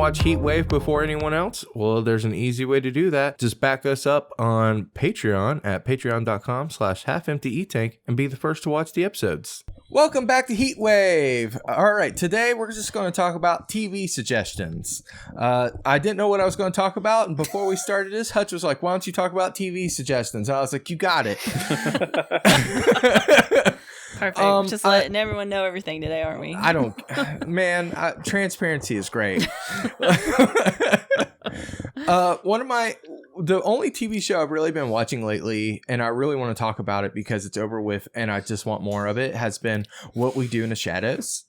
watch Heat Wave before anyone else? Well, there's an easy way to do that. Just back us up on Patreon at patreon.com/halfemptyetank and be the first to watch the episodes. Welcome back to Heat Wave. All right, today we're just going to talk about TV suggestions. I didn't know what I was going to talk about, and before we started this, Hutch was like, why don't you talk about TV suggestions? I was like, you got it. Perfect. Just letting everyone know everything today, aren't we? I don't, man, transparency is great. The only TV show I've really been watching lately, and I really want to talk about it because it's over with and I just want more of it, has been What We Do in the Shadows.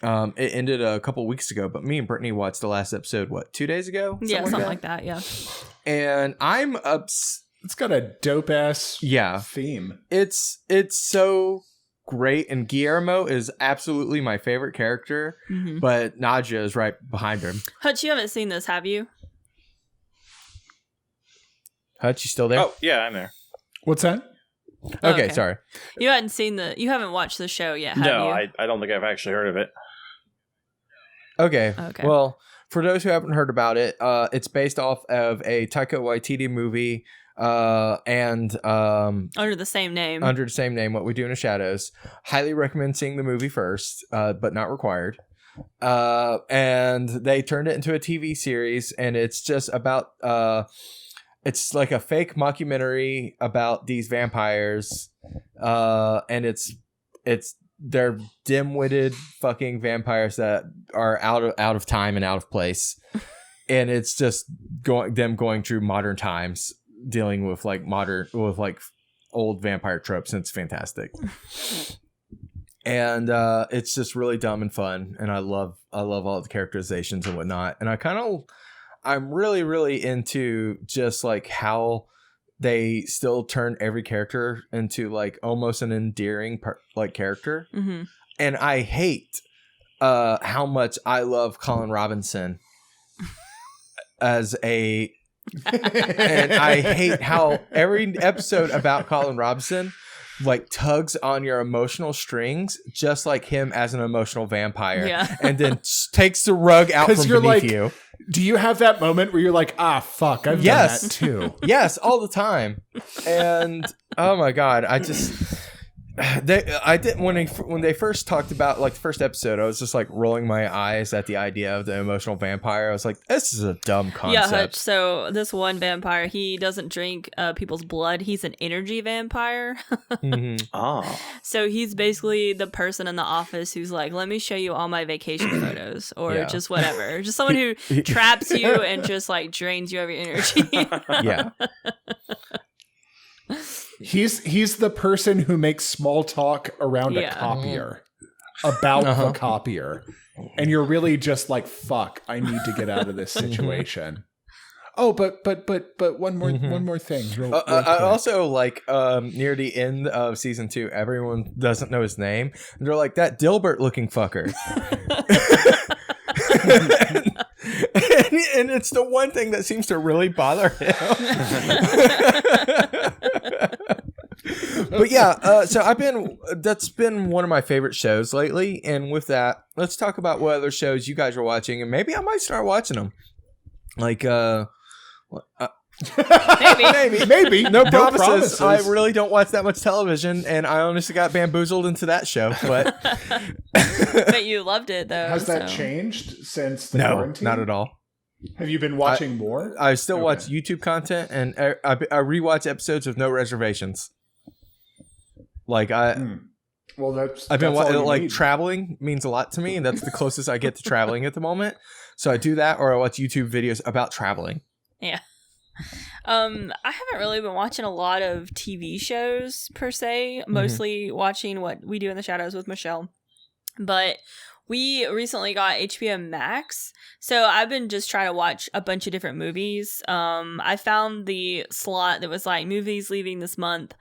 It ended a couple weeks ago, but me and Brittany watched the last episode, 2 days ago? Something like that, yeah. And I'm It's got a dope ass theme. It's so great, and Guillermo is absolutely my favorite character, but Nadia is right behind him. Hutch, you haven't seen this, have you? Hutch, you still there? Oh, yeah, I'm there. What's that? Okay, sorry. You haven't watched the show yet, have No, you? I don't think I've actually heard of it. Okay. Well, for those who haven't heard about it, it's based off of a Taika Waititi movie, and under the same name, What We Do in the Shadows. Highly recommend seeing the movie first, but not required. And they turned it into a TV series, and it's just about it's like a fake mockumentary about these vampires, and they're dim-witted fucking vampires that are out of time and out of place, and it's just going through modern times, dealing with old vampire tropes, and it's fantastic. And it's just really dumb and fun, and I love all the characterizations and whatnot. And I'm really, really into just like how they still turn every character into like almost an endearing character. And I hate how much I love Colin Robinson and I hate how every episode about Colin Robinson like tugs on your emotional strings, just like him as an emotional vampire, and then takes the rug out from beneath you. Do you have that moment where you're like, fuck, I've done that too? Yes, all the time. And oh my god, when they first talked about like the first episode, I was just like rolling my eyes at the idea of the emotional vampire. I was like, this is a dumb concept. Yeah, Hutch, so this one vampire, he doesn't drink people's blood. He's an energy vampire. Oh. So he's basically the person in the office who's like, let me show you all my vacation photos, or just whatever. Just someone who traps you and just like drains you of your energy. Yeah. He's the person who makes small talk around a copier about the copier, and you're really just like, fuck, I need to get out of this situation. Oh, but one more thing. Real I also like near the end of season 2, everyone doesn't know his name, and they're like, that Dilbert looking fucker. and it's the one thing that seems to really bother him. But yeah, so that's been one of my favorite shows lately. And with that, let's talk about what other shows you guys are watching, and maybe I might start watching them. Like, maybe. No promises. I really don't watch that much television, and I honestly got bamboozled into that show. But but you loved it though. Has that changed since the quarantine? No, not at all. Have you been watching more? I still watch YouTube content, and I rewatch episodes with no reservations. Like I've been traveling means a lot to me, and that's the closest I get to traveling at the moment. So I do that, or I watch YouTube videos about traveling. Yeah. I haven't really been watching a lot of TV shows per se, mostly watching What We Do in the Shadows with Michelle. But we recently got HBO Max, so I've been just trying to watch a bunch of different movies. I found the slot that was like movies leaving this month.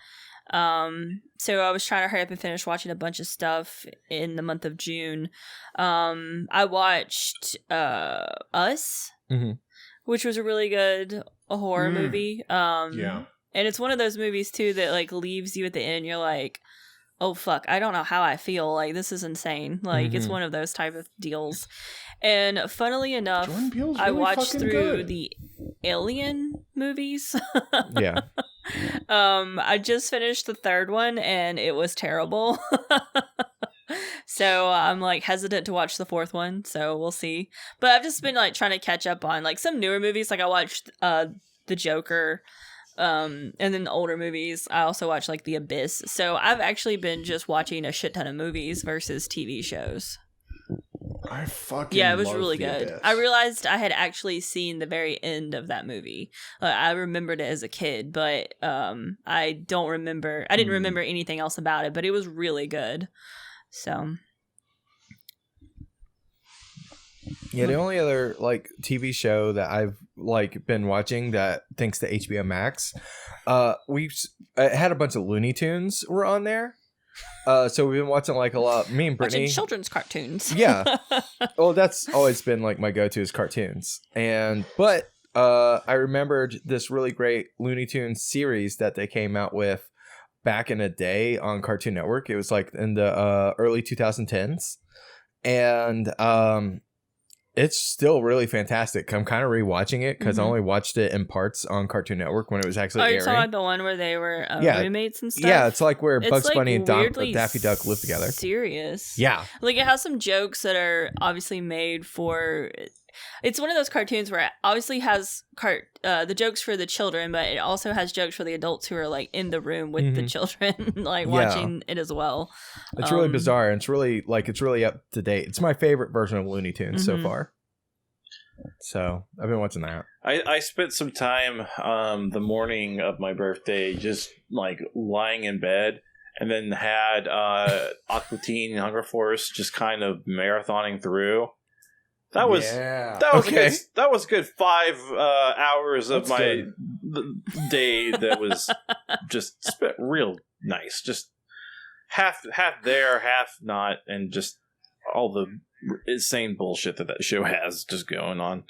So I was trying to hurry up and finish watching a bunch of stuff in the month of June. I watched Us, which was a really good horror movie. And it's one of those movies too that like leaves you at the end. You're like, oh fuck, I don't know how I feel. Like, this is insane. Like, it's one of those type of deals. And funnily enough, Jordan Peele's I really watched fucking through good. the Alien movies. Yeah. I just finished the third one and it was terrible. So I'm like hesitant to watch the fourth one, so we'll see. But I've just been like trying to catch up on like some newer movies. Like I watched The Joker, and then older movies. I also watched like The Abyss. So I've actually been just watching a shit ton of movies versus TV shows. I fucking Yeah, it was love really The good. Abyss. I realized I had actually seen the very end of that movie. I remembered it as a kid, but I didn't remember anything else about it, but it was really good. So Yeah, the only other like TV show that I've like been watching that thanks to HBO Max, we had a bunch of Looney Tunes were on there. So we've been watching like a lot. Me and Brittany, watching children's cartoons. Yeah. Well, that's always been like my go-to is cartoons. But I remembered this really great Looney Tunes series that they came out with back in a day on Cartoon Network. It was like in the early 2010s. And it's still really fantastic. I'm kind of rewatching it because I only watched it in parts on Cartoon Network when it was actually airing. You're talking about the one where they were roommates and stuff? Yeah, it's like where Bugs like Bunny and weirdly Daffy Duck live together. Serious. Yeah. Like it has some jokes that are obviously made for... It's one of those cartoons where it obviously has the jokes for the children, but it also has jokes for the adults who are like in the room with the children, like watching it as well. It's really bizarre, and it's really up to date. It's my favorite version of Looney Tunes so far. So I've been watching that. I spent some time the morning of my birthday just like lying in bed, and then had Aqua Teen and Hunger Force just kind of marathoning through. That was a good 5 hours of my day that was just spent real nice. Just half there, half not, and just all the insane bullshit that show has just going on.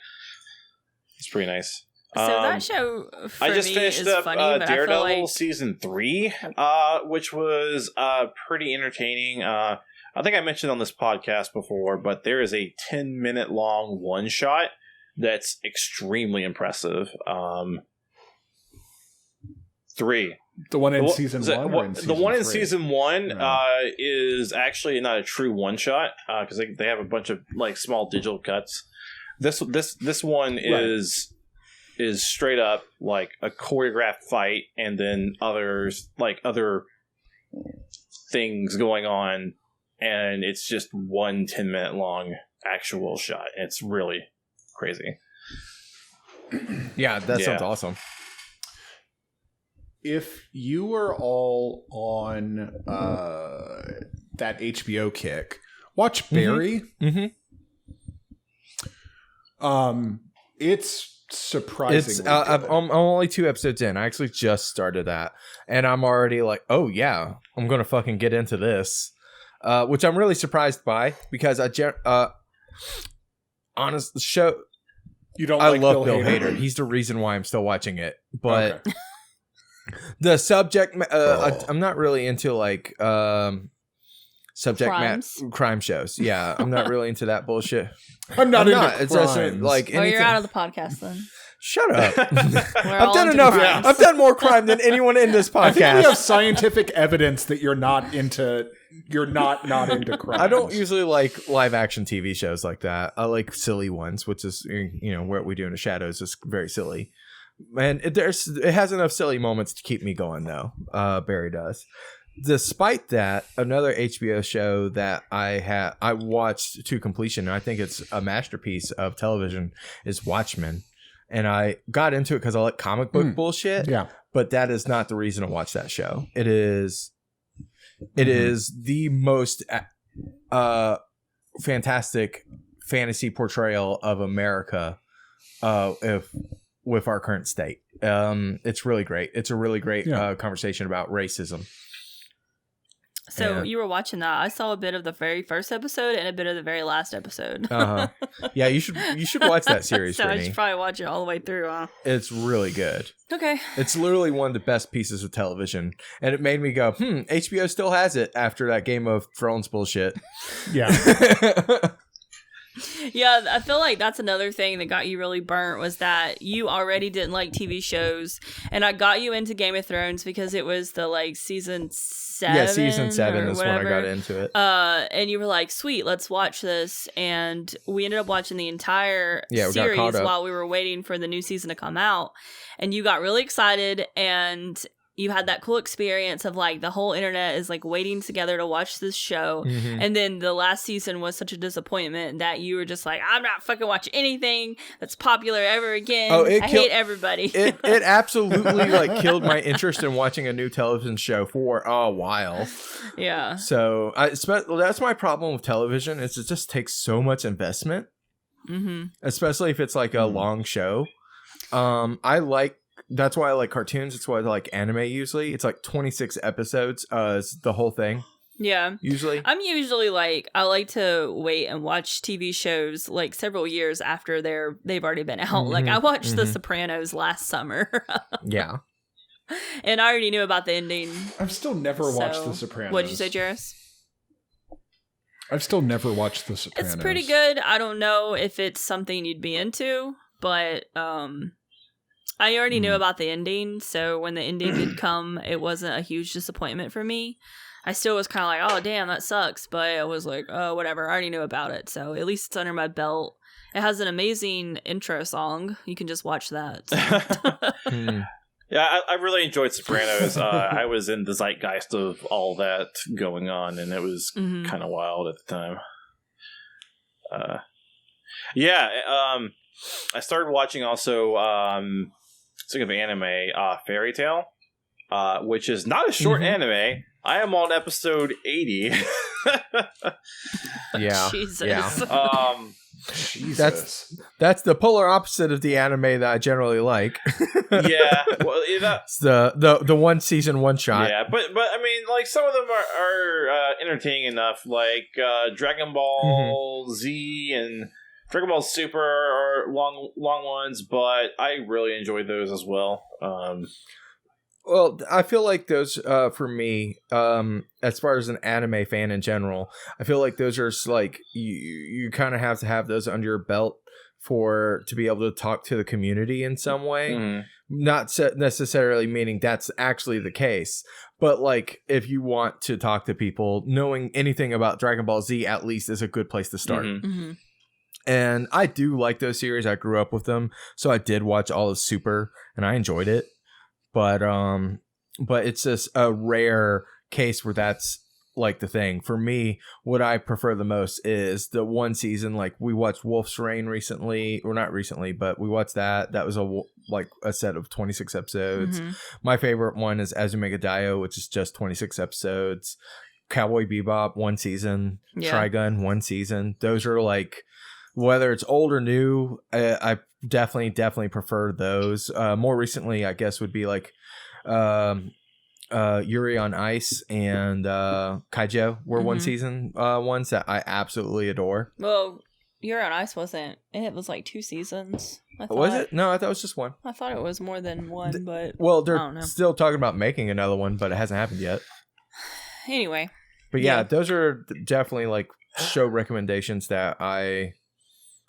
It's pretty nice. So that show for I just me finished is up funny, but Daredevil I feel like... season 3, which was pretty entertaining. I think I mentioned on this podcast before, but there is a 10-minute long one shot that's extremely impressive. 3. The one in season 1 or in season The one in 3? season 1 is actually not a true one shot because they have a bunch of like small digital cuts. This one is straight up like a choreographed fight, and then other things going on, and it's just one 10-minute long actual shot. It's really crazy. Yeah, that sounds awesome. If you were all on that HBO kick, watch Barry. It's surprisingly good. I'm only 2 episodes in. I actually just started that, and I'm already like, oh yeah, I'm gonna fucking get into this, which I'm really surprised by because honest show. You don't. I like love Bill Bill Hader. Hader. He's the reason why I'm still watching it, but. Okay. The subject, I'm not really into like crime shows. Yeah, I'm not really into that bullshit. I'm not into It's just like well, you're out of the podcast then. Shut up. I've done enough. Crimes. I've done more crime than anyone in this podcast. I think we have scientific evidence that you're not into crime. I don't usually like live action TV shows like that. I like silly ones, which is what we do in the shadows is very silly. And it has enough silly moments to keep me going though. Barry does. Despite that, another HBO show that I watched to completion, and I think it's a masterpiece of television, is Watchmen. And I got into it because I like comic book bullshit. Yeah. But that is not the reason to watch that show. It is the most fantastic fantasy portrayal of America with our current state. It's really great. It's a really great conversation about racism. So you were watching that. I saw a bit of the very first episode and a bit of the very last episode. Yeah, you should watch that series. So I should probably watch it all the way through. It's really good. Okay. It's literally one of the best pieces of television, and it made me go, HBO still has it after that Game of Thrones bullshit. Yeah. Yeah, I feel like that's another thing that got you really burnt was that you already didn't like TV shows, and I got you into Game of Thrones because it was the like season 7. Yeah, season 7 is when I got into it. And you were like, "Sweet, let's watch this," and we ended up watching the entire series while we were waiting for the new season to come out, and you got really excited and. You had that cool experience of like the whole internet is like waiting together to watch this show. Mm-hmm. And then the last season was such a disappointment that you were just like, I'm not fucking watching anything that's popular ever again. I hate everybody. It absolutely like killed my interest in watching a new television show for a while. Yeah. So that's my problem with television is it just takes so much investment, especially if it's like a long show. That's why I like cartoons. It's why I like anime usually. It's like 26 episodes is the whole thing. Yeah. Usually. I'm usually like, I like to wait and watch TV shows like several years after they've already been out. Mm-hmm. Like I watched The Sopranos last summer. Yeah. And I already knew about the ending. I've still never watched The Sopranos. What'd you say, Jairus? I've still never watched The Sopranos. It's pretty good. I don't know if it's something you'd be into, but I already knew about the ending, so when the ending did come, it wasn't a huge disappointment for me. I still was kind of like, oh, damn, that sucks, but I was like, oh, whatever, I already knew about it, so at least it's under my belt. It has an amazing intro song. You can just watch that. Yeah, I really enjoyed Sopranos. I was in the zeitgeist of all that going on, and it was kind of wild at the time. I started watching also... Speaking of anime, Fairy Tail, which is not a short anime. I am on episode 80. Yeah. Jesus. Yeah. Jesus. That's the polar opposite of the anime that I generally like. Yeah. Well, it's the one season one shot. Yeah, but I mean, like some of them are entertaining enough, like Dragon Ball Z and Dragon Ball Super are long ones, but I really enjoyed those as well. Well, I feel like those, for me, as far as an anime fan in general, I feel like those are like, you kind of have to have those under your belt to be able to talk to the community in some way. Mm. Not necessarily meaning that's actually the case, but like if you want to talk to people, knowing anything about Dragon Ball Z at least is a good place to start. Mm-hmm. And I do like those series. I grew up with them, so I did watch all of Super, and I enjoyed it. But it's just a rare case where that's like the thing. For me, what I prefer the most is the one season. Like we watched Wolf's Rain recently, or not recently, but we watched that. That was a set of 26 episodes. Mm-hmm. My favorite one is Azumega Daioh, which is just 26 episodes. Cowboy Bebop, one season. Yeah. Trigun, one season. Those are like. Whether it's old or new, I definitely prefer those. More recently, I guess, would be like Yuri on Ice and Kaijo were one season ones that I absolutely adore. Well, Yuri on Ice wasn't. It was like 2 seasons. Was it? No, I thought it was just one. I thought it was more than one, but they're still talking about making another one, but it hasn't happened yet. Anyway. But yeah, those are definitely like show recommendations that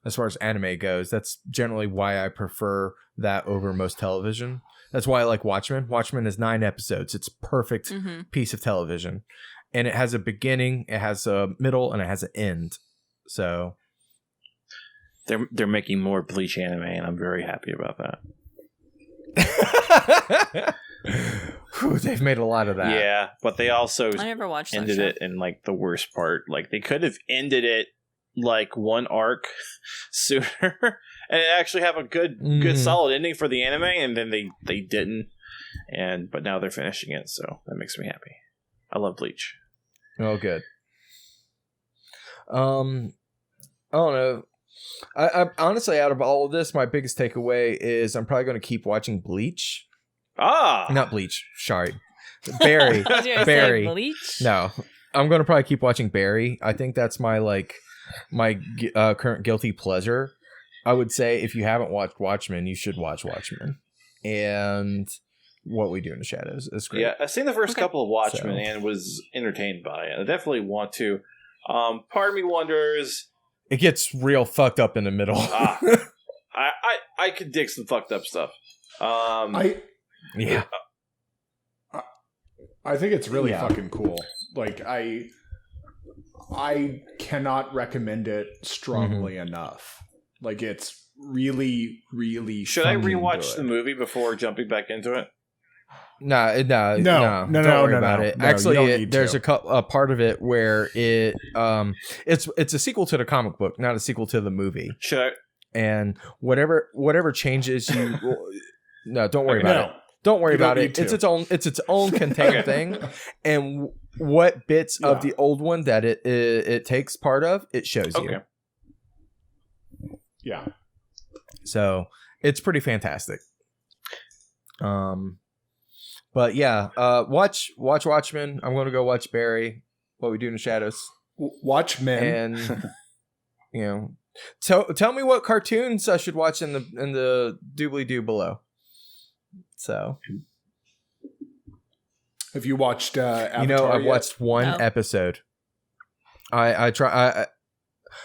as far as anime goes, that's generally why I prefer that over most television. That's why I like Watchmen. Watchmen is 9 episodes. It's a perfect piece of television. And it has a beginning, it has a middle, and it has an end. So they're making more Bleach anime, and I'm very happy about that. Whew, they've made a lot of that. Yeah, but they also I never watched ended it in like the worst part. Like they could have ended it like one arc sooner and actually have a good solid ending for the anime, and then they didn't, but now they're finishing it, so that makes me happy. I love Bleach. Oh, good. I don't know. I honestly, out of all of this, my biggest takeaway is I'm probably going to keep watching Bleach. Not Bleach. Sorry, Barry. Barry. Bleach? No, I'm going to probably keep watching Barry. I think that's my current guilty pleasure. I would say if you haven't watched Watchmen, you should watch Watchmen. And What We Do in the Shadows is great. Yeah, I've seen the first couple of Watchmen and was entertained by it. I definitely want to. Part of me wonders It gets real fucked up in the middle. I could dig some fucked up stuff. Yeah. I think it's really fucking cool. Like I cannot recommend it strongly enough. Like it's really, really. Should I rewatch the movie before jumping back into it? No. Don't worry about it. No, actually, there's a part of it where it's a sequel to the comic book, not a sequel to the movie. Should I? And whatever changes you, no, don't worry about it. Don't worry about it. It's its own contained thing, and what bits of the old one that it takes part of, it shows you. Yeah. So it's pretty fantastic. But yeah, watch Watchmen. I'm going to go watch Barry. What We Do in the Shadows. Watchmen. And you know, tell me what cartoons I should watch in the doobly doo below. So, have you watched Avatar I've yet? watched one episode. I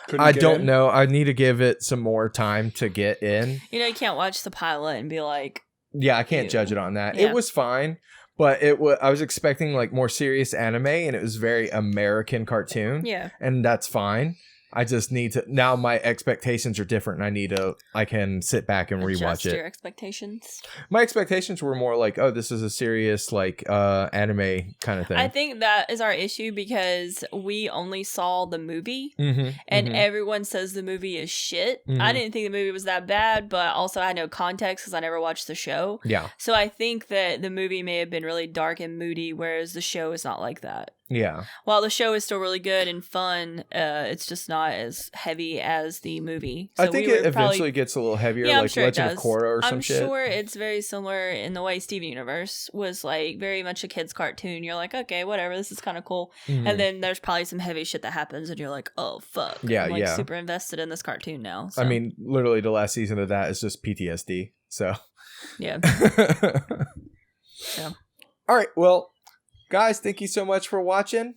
Couldn't don't know. I need to give it some more time to get in. You can't watch the pilot and be like, yeah, I can't judge it on that. Yeah. It was fine, but I was expecting like more serious anime, and it was very American cartoon. Yeah, and that's fine. I just need to now. My expectations are different, and I can sit back and rewatch it. Your expectations. My expectations were more like, oh, this is a serious like anime kind of thing. I think that is our issue because we only saw the movie, and everyone says the movie is shit. I didn't think the movie was that bad, but also I had no context because I never watched the show. Yeah. So I think that the movie may have been really dark and moody, whereas the show is not like that. Yeah. While the show is still really good and fun, it's just not as heavy as the movie. So I think it eventually gets a little heavier, like sure Legend of Korra or some shit. I'm sure it's very similar in the way Steven Universe was like very much a kid's cartoon. You're like, okay, whatever, this is kind of cool. And then there's probably some heavy shit that happens and you're like, oh, fuck. Yeah, I'm like super invested in this cartoon now. So. I mean, literally the last season of that is just PTSD. So. Yeah. Yeah. All right. Well, guys, thank you so much for watching.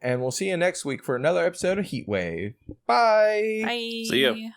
And we'll see you next week for another episode of Heat Wave. Bye. Bye. See ya.